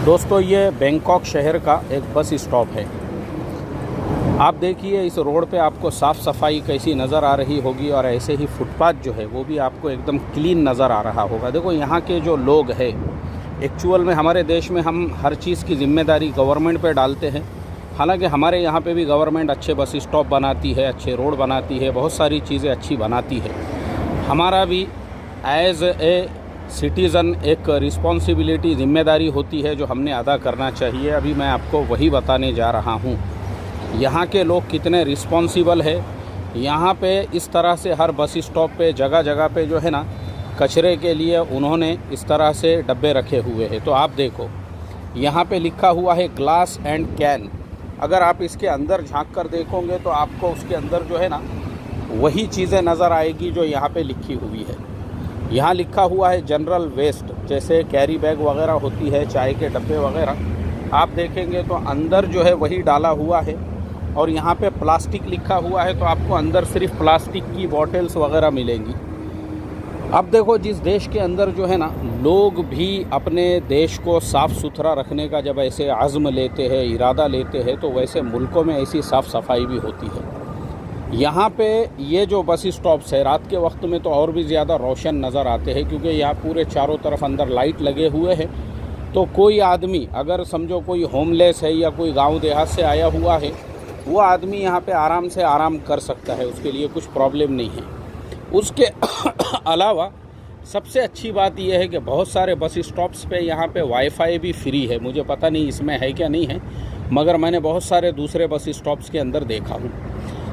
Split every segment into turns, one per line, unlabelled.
दोस्तों, ये बैंकॉक शहर का एक बस स्टॉप है। आप देखिए इस रोड पे आपको साफ़ सफाई कैसी नज़र आ रही होगी और ऐसे ही फुटपाथ जो है वो भी आपको एकदम क्लीन नज़र आ रहा होगा। देखो यहाँ के जो लोग हैं, एक्चुअल में हमारे देश में हम हर चीज़ की ज़िम्मेदारी गवर्नमेंट पे डालते हैं। हालांकि हमारे यहाँ पे भी गवर्नमेंट अच्छे बस स्टॉप बनाती है, अच्छे रोड बनाती है, बहुत सारी चीज़ें अच्छी बनाती है। हमारा भी एज़ ए सिटीज़न एक रिस्पॉन्सिबिलिटी, ज़िम्मेदारी होती है जो हमने अदा करना चाहिए। अभी मैं आपको वही बताने जा रहा हूँ। यहाँ के लोग कितने रिस्पॉन्सिबल है। यहाँ पे इस तरह से हर बस स्टॉप पे जगह जगह पे जो है ना, कचरे के लिए उन्होंने इस तरह से डब्बे रखे हुए हैं। तो आप देखो यहाँ पे लिखा हुआ है ग्लास एंड कैन। अगर आप इसके अंदर झांक कर देखोगे तो आपको उसके अंदर जो है ना वही चीज़ें नज़र आएगी जो यहाँ पे लिखी हुई है। यहाँ लिखा हुआ है जनरल वेस्ट, जैसे कैरी बैग वगैरह होती है, चाय के डब्बे वगैरह। आप देखेंगे तो अंदर जो है वही डाला हुआ है। और यहाँ पे प्लास्टिक लिखा हुआ है तो आपको अंदर सिर्फ प्लास्टिक की बॉटल्स वगैरह मिलेंगी। अब देखो, जिस देश के अंदर जो है ना लोग भी अपने देश को साफ़ सुथरा रखने का जब ऐसे आज़्म लेते हैं, इरादा लेते हैं, तो वैसे मुल्कों में ऐसी साफ़ सफाई भी होती है। यहाँ पे ये जो बस स्टॉप्स है, रात के वक्त में तो और भी ज़्यादा रोशन नज़र आते हैं, क्योंकि यहाँ पूरे चारों तरफ अंदर लाइट लगे हुए हैं। तो कोई आदमी, अगर समझो कोई होमलेस है या कोई गांव देहात से आया हुआ है, वो आदमी यहाँ पे आराम से आराम कर सकता है, उसके लिए कुछ प्रॉब्लम नहीं है। उसके अलावा सबसे अच्छी बात यह है कि बहुत सारे बस स्टॉप्स पे यहाँ पे वाईफाई भी फ्री है। मुझे पता नहीं इसमें है क्या नहीं है, मगर मैंने बहुत सारे दूसरे बस स्टॉप्स के अंदर देखा हूँ।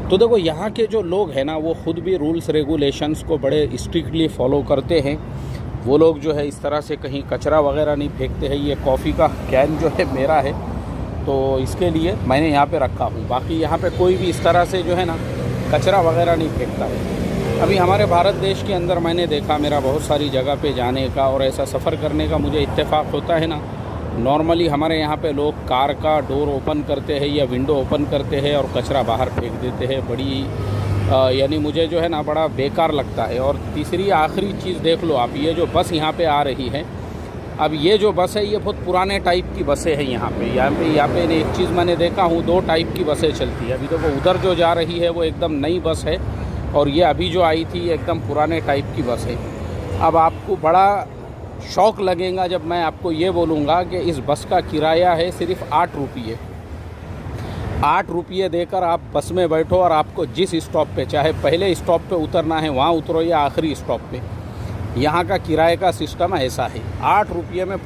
तो देखो, यहाँ के जो लोग हैं ना वो ख़ुद भी रूल्स रेगुलेशंस को बड़े स्ट्रिक्टली फॉलो करते हैं। वो लोग जो है इस तरह से कहीं कचरा वगैरह नहीं फेंकते हैं। ये कॉफ़ी का कैन जो है मेरा है, तो इसके लिए मैंने यहाँ पे रखा हूँ। बाकी यहाँ पे कोई भी इस तरह से जो है ना कचरा वगैरह नहीं फेंकता है। अभी हमारे भारत देश के अंदर मैंने देखा, मेरा बहुत सारी जगह पे जाने का और ऐसा सफ़र करने का मुझे इत्तेफाक होता है ना, नॉर्मली हमारे यहाँ पे लोग कार का डोर ओपन करते हैं या विंडो ओपन करते हैं और कचरा बाहर फेंक देते हैं। बड़ी यानी मुझे जो है ना बड़ा बेकार लगता है। और तीसरी आखिरी चीज़ देख लो आप, ये जो बस यहाँ पे आ रही है, अब ये जो बस है ये बहुत पुराने टाइप की बसें हैं। यहाँ पे एक चीज़ मैंने देखा हूँ, 2 टाइप की बसें चलती है। अभी तो वो उधर जो जा रही है वो एकदम नई बस है, और ये अभी जो आई थी एकदम पुराने टाइप की बस है। अब आपको बड़ा शौक़ लगेगा जब मैं आपको ये बोलूँगा कि इस बस का किराया है सिर्फ 8 रुपये। 8 रुपये देकर आप बस में बैठो और आपको जिस स्टॉप पे, चाहे पहले स्टॉप पे उतरना है वहाँ उतरो या आखिरी स्टॉप पे, यहाँ का किराए का सिस्टम ऐसा है। 8 रुपये में